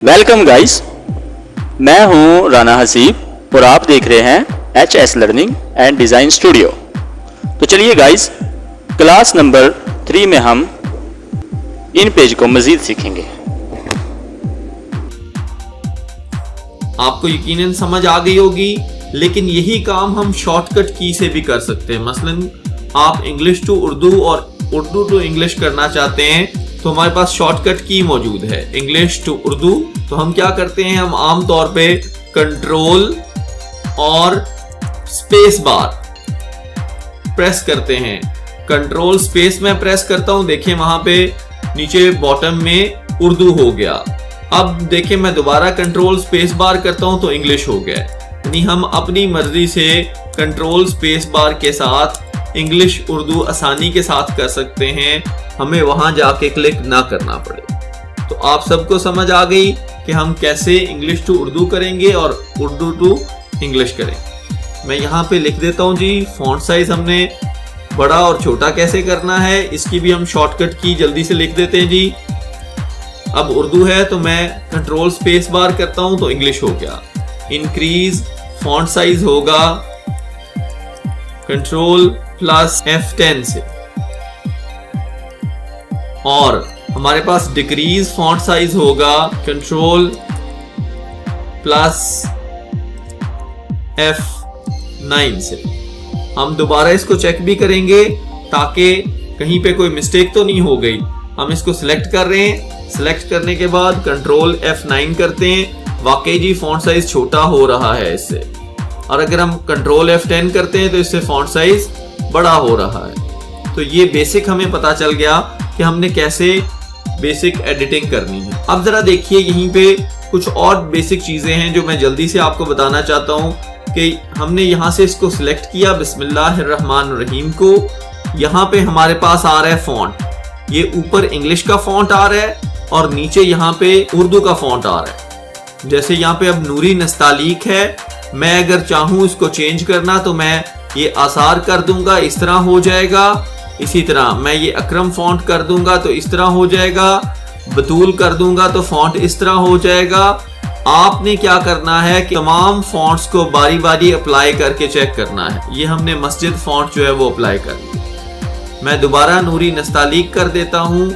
Welcome guys, मैं हूं राना हसीब और आप देख रहे हैं HS learning and design studio. तो चलिए गाइस, क्लास नंबर 3 में हम इन पेज को मज़ीद सीखेंगे। आपको यकीनन समझ आ गई होगी, लेकिन यही काम हम शॉर्टकट की से भी कर सकते हैं। मसलन आप इंग्लिश टू उर्दू और उर्दू टू इंग्लिश करना चाहते हैं तो हमारे पास शॉर्टकट की मौजूद है इंग्लिश टू उर्दू। तो हम क्या करते हैं, हम आम तौर पे कंट्रोल और स्पेस बार प्रेस करते हैं। कंट्रोल स्पेस में प्रेस करता हूं, देखिए वहां पे नीचे बॉटम में उर्दू हो गया। अब देखिए मैं दोबारा कंट्रोल स्पेस बार करता हूं तो इंग्लिश हो गया। यानी हम अपनी मर्जी से कंट्रोल स्पेस बार के साथ इंग्लिश उर्दू आसानी के साथ कर सकते हैं, हमें वहां जाके क्लिक ना करना पड़े। तो आप सबको समझ आ गई कि हम कैसे इंग्लिश टू उर्दू करेंगे और उर्दू टू इंग्लिश करेंगे। मैं यहाँ पे लिख देता हूँ जी, फॉन्ट साइज हमने बड़ा और छोटा कैसे करना है, इसकी भी हम शॉर्टकट की जल्दी से लिख देते हैं जी। अब उर्दू है तो मैं कंट्रोल स्पेस बार करता हूं तो इंग्लिश हो गया। इंक्रीज फॉन्ट साइज होगा कंट्रोल प्लस F10 से, और हमारे पास डिक्रीज फॉन्ट साइज होगा कंट्रोल प्लस F9 से। हम दोबारा इसको चेक भी करेंगे ताकि कहीं पे कोई मिस्टेक तो नहीं हो गई। हम इसको सिलेक्ट कर रहे हैं, सिलेक्ट करने के बाद कंट्रोल F9 करते हैं। वाकई जी फॉन्ट साइज छोटा हो रहा है इससे, और अगर हम कंट्रोल F10 करते हैं तो इससे फॉन्ट साइज बड़ा हो रहा है। तो ये बेसिक हमें पता चल गया कि हमने कैसे बेसिक एडिटिंग करनी है। अब जरा देखिए यहीं पे कुछ और बेसिक चीजें हैं जो मैं जल्दी से आपको बताना चाहता हूं कि हमने यहां से इसको सिलेक्ट किया बिस्मिल्लाहिर्रहमानिर्रहीम को। यहां पे हमारे पास आ रहा है फॉन्ट, ये ऊपर इंग्लिश का फॉन्ट आ रहा है और नीचे यहाँ पे उर्दू का फॉन्ट आ रहा है। जैसे यहाँ पे अब नूरी नस्तालीक है, मैं अगर चाहूं इसको चेंज करना तो मैं ये आसार कर दूंगा, इस तरह हो जाएगा। इसी तरह मैं ये अकरम फॉन्ट कर दूंगा तो इस तरह हो जाएगा। बतूल कर दूंगा तो फॉन्ट इस तरह हो जाएगा। आपने क्या करना है कि तमाम फॉन्ट्स को बारी बारी अप्लाई करके चेक करना है। ये हमने मस्जिद फॉन्ट जो है वो अप्लाई कर लिया। मैं दोबारा नूरी नस्तालीक कर देता हूँ।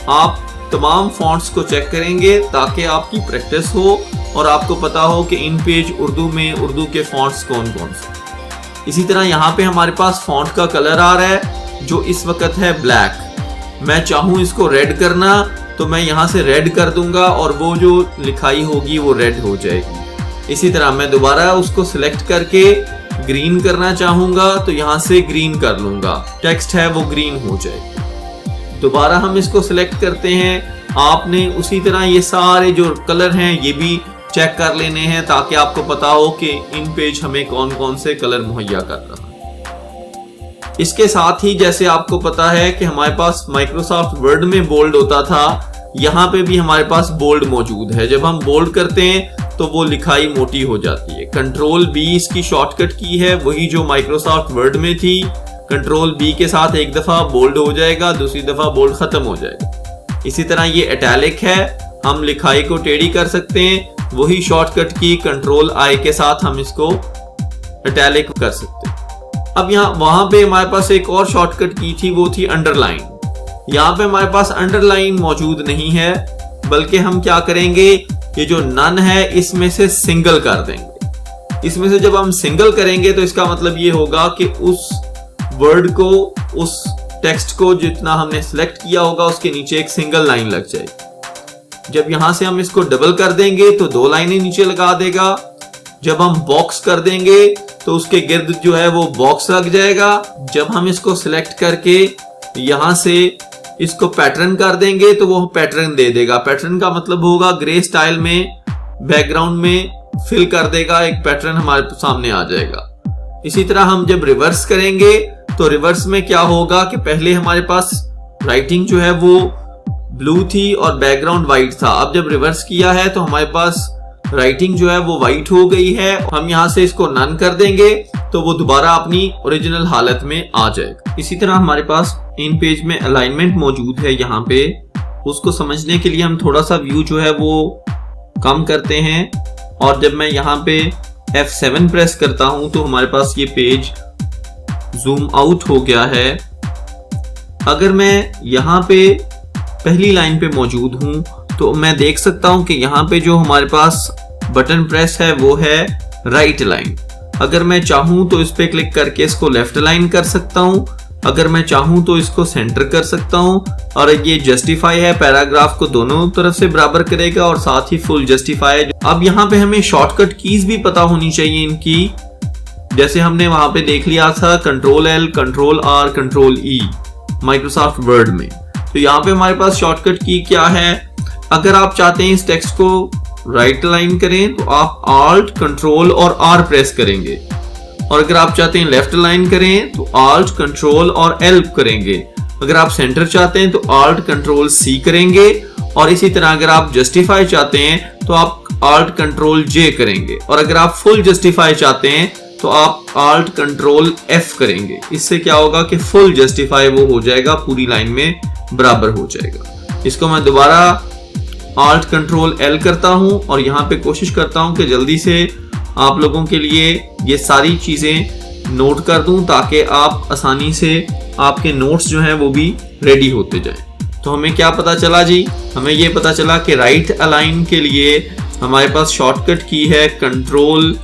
आप तमाम फॉन्ट्स को चेक करेंगे ताकि आपकी प्रैक्टिस हो और आपको पता हो कि इन पेज उर्दू में उर्दू के फॉन्ट्स कौन कौन से। इसी तरह यहाँ पे हमारे पास फॉन्ट का कलर आ रहा है जो इस वक्त है ब्लैक। मैं चाहूँ इसको रेड करना तो मैं यहाँ से रेड कर दूंगा और वो जो लिखाई होगी वो रेड हो जाएगी। इसी तरह मैं दोबारा उसको सिलेक्ट करके ग्रीन करना चाहूंगा तो यहाँ से ग्रीन कर लूंगा, टेक्स्ट है वो ग्रीन हो जाएगी। दोबारा हम इसको सिलेक्ट करते हैं। आपने उसी तरह ये सारे जो कलर हैं ये भी चेक कर लेने हैं ताकि आपको पता हो कि इन पेज हमें कौन कौन से कलर मुहैया कर रहा है। इसके साथ ही जैसे आपको पता है कि हमारे पास माइक्रोसॉफ्ट वर्ड में बोल्ड होता था, यहाँ पे भी हमारे पास बोल्ड मौजूद है। जब हम बोल्ड करते हैं तो वो लिखाई मोटी हो जाती है। कंट्रोल B इसकी शॉर्टकट की है, वही जो माइक्रोसॉफ्ट वर्ड में थी। कंट्रोल B के साथ एक दफा बोल्ड हो जाएगा, दूसरी दफा बोल्ड खत्म हो जाएगा। इसी तरह ये इटैलिक है, हम लिखाई को टेढ़ी कर सकते हैं। वही शॉर्टकट की कंट्रोल I के साथ हम इसको इटैलिक कर सकते हैं। अब यहाँ वहां पे हमारे पास एक और शॉर्टकट की थी, वो थी अंडरलाइन। यहाँ पे हमारे पास अंडरलाइन मौजूद नहीं है, बल्कि हम क्या करेंगे, ये जो नन है इसमें से सिंगल कर देंगे। इसमें से जब हम सिंगल करेंगे तो इसका मतलब ये होगा कि उस वर्ड को, उस टेक्स्ट को जितना हमने सिलेक्ट किया होगा उसके नीचे एक सिंगल लाइन लग जाएगी। जब यहां से हम इसको डबल कर देंगे तो 2 लाइनें नीचे लगा देगा। जब हम बॉक्स कर देंगे तो उसके गिर्द जो है वो बॉक्स लग जाएगा। जब हम इसको सिलेक्ट करके यहां से इसको पैटर्न कर देंगे तो वो पैटर्न दे देगा। पैटर्न का मतलब होगा ग्रे स्टाइल में बैकग्राउंड में फिल कर देगा, एक पैटर्न हमारे सामने आ जाएगा। इसी तरह हम जब रिवर्स करेंगे तो रिवर्स में क्या होगा कि पहले हमारे पास राइटिंग जो है वो ब्लू थी और बैकग्राउंड व्हाइट था। अब जब रिवर्स किया है तो हमारे पास राइटिंग जो है वो व्हाइट हो गई है। हम यहाँ से इसको नन कर देंगे तो वो दोबारा अपनी ओरिजिनल हालत में आ जाएगा। इसी तरह हमारे पास इन पेज में अलाइनमेंट मौजूद है। यहाँ पे उसको समझने के लिए हम थोड़ा सा व्यू जो है वो कम करते हैं और जब मैं यहाँ पे F7 प्रेस करता हूं तो हमारे पास ये पेज जूम आउट हो गया है। अगर मैं यहाँ पे पहली लाइन पे मौजूद हूं तो मैं देख सकता हूं कि यहाँ पे जो हमारे पास बटन प्रेस है वो है राइट लाइन। अगर मैं चाहूं तो इस पे क्लिक करके इसको लेफ्ट लाइन कर सकता हूं, अगर मैं चाहूं तो इसको सेंटर कर सकता हूं, और ये जस्टिफाई है, पैराग्राफ को दोनों तरफ से बराबर करेगा और साथ ही फुल जस्टिफाई है। अब यहाँ पे हमें शॉर्टकट कीज भी पता होनी चाहिए इनकी, जैसे हमने वहां पे देख लिया था Ctrl+L, Ctrl+R, Ctrl+E Microsoft word में। तो यहाँ पे हमारे पास शॉर्टकट की क्या है, अगर आप चाहते हैं इस टेक्स्ट को राइट लाइन करें तो आप Alt, Ctrl और R प्रेस करेंगे, और अगर आप चाहते हैं लेफ्ट लाइन करें तो Alt, Ctrl और L करेंगे, अगर आप सेंटर चाहते हैं तो Alt, Ctrl C करेंगे, और इसी तरह अगर आप जस्टिफाई चाहते हैं तो आप Alt, Ctrl J करेंगे, और अगर आप फुल जस्टिफाई चाहते हैं तो आप Alt, Ctrl F करेंगे। इससे क्या होगा कि फुल जस्टिफाई वो हो जाएगा, पूरी लाइन में बराबर हो जाएगा। इसको मैं दोबारा Alt, Ctrl L करता हूं और यहाँ पे कोशिश करता हूं कि जल्दी से आप लोगों के लिए ये सारी चीजें नोट कर दूं ताकि आप आसानी से आपके नोट्स जो हैं वो भी रेडी होते जाएं। तो हमें क्या पता चला जी, हमें ये पता चला कि राइट अलाइन के लिए हमारे पास शॉर्टकट की है Ctrl+Alt+R।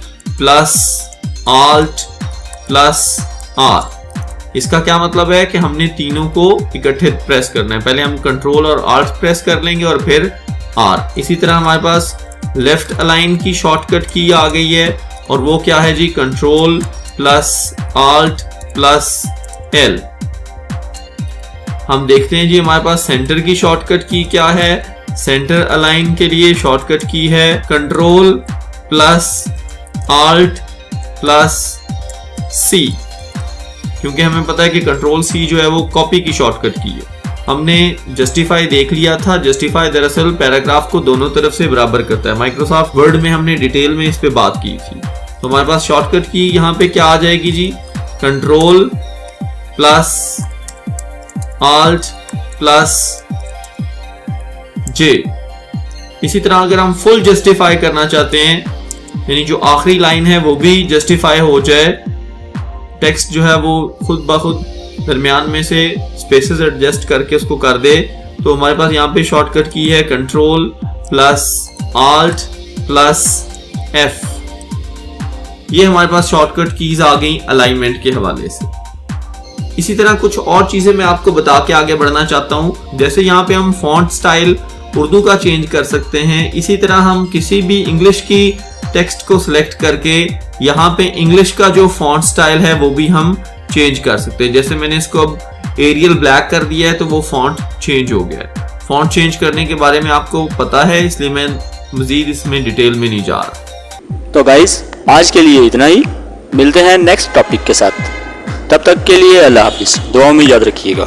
इसका क्या मतलब है कि हमने तीनों को इकट्ठे प्रेस करना है, पहले हम Ctrl और Alt प्रेस कर लेंगे और फिर R। इसी तरह हमारे पास लेफ्ट अलाइन की शॉर्टकट की आ गई है, और वो क्या है जी, Ctrl+Alt+L। हम देखते हैं जी हमारे पास सेंटर की शॉर्टकट की क्या है, सेंटर अलाइन के लिए शॉर्टकट की है Ctrl+Alt+C, क्योंकि हमें पता है कि Ctrl C जो है वो कॉपी की शॉर्टकट की है। हमने जस्टिफाई देख लिया था, जस्टिफाई दरअसल पैराग्राफ को दोनों तरफ से बराबर करता है। माइक्रोसॉफ्ट वर्ड में हमने डिटेल में इस पे बात की थी। तो हमारे पास शॉर्टकट की यहाँ पे क्या आ जाएगी जी, Ctrl+Alt+J। इसी तरह अगर हम फुल जस्टिफाई करना चाहते हैं, यानी जो आखिरी लाइन है वो भी जस्टिफाई हो जाए, टेक्स्ट जो है वो खुद ब खुद दरमियान में से स्पेसेस एडजस्ट करके उसको कर दे, तो हमारे पास यहाँ पे शॉर्टकट की है Ctrl+Alt+F। ये हमारे पास शॉर्टकट कीज आ गई अलाइनमेंट के हवाले से। इसी तरह कुछ और चीजें मैं आपको बता के आगे बढ़ना चाहता हूँ, जैसे यहाँ पे हम फॉन्ट स्टाइल उर्दू का चेंज कर सकते हैं। इसी तरह हम किसी भी इंग्लिश की टेक्स्ट को सिलेक्ट करके यहाँ पे इंग्लिश का जो फॉन्ट स्टाइल है वो भी हम चेंज कर सकते हैं। जैसे मैंने इसको अब एरियल ब्लैक कर दिया है तो वो फॉन्ट चेंज हो गया है। फॉन्ट चेंज करने के बारे में आपको पता है, इसलिए मैं मजीद इसमें डिटेल में नहीं जा रहा। तो गाइस आज के लिए इतना ही, मिलते हैं नेक्स्ट टॉपिक के साथ। तब तक के लिए अल्लाह हाफिज, दुआ में याद रखिएगा।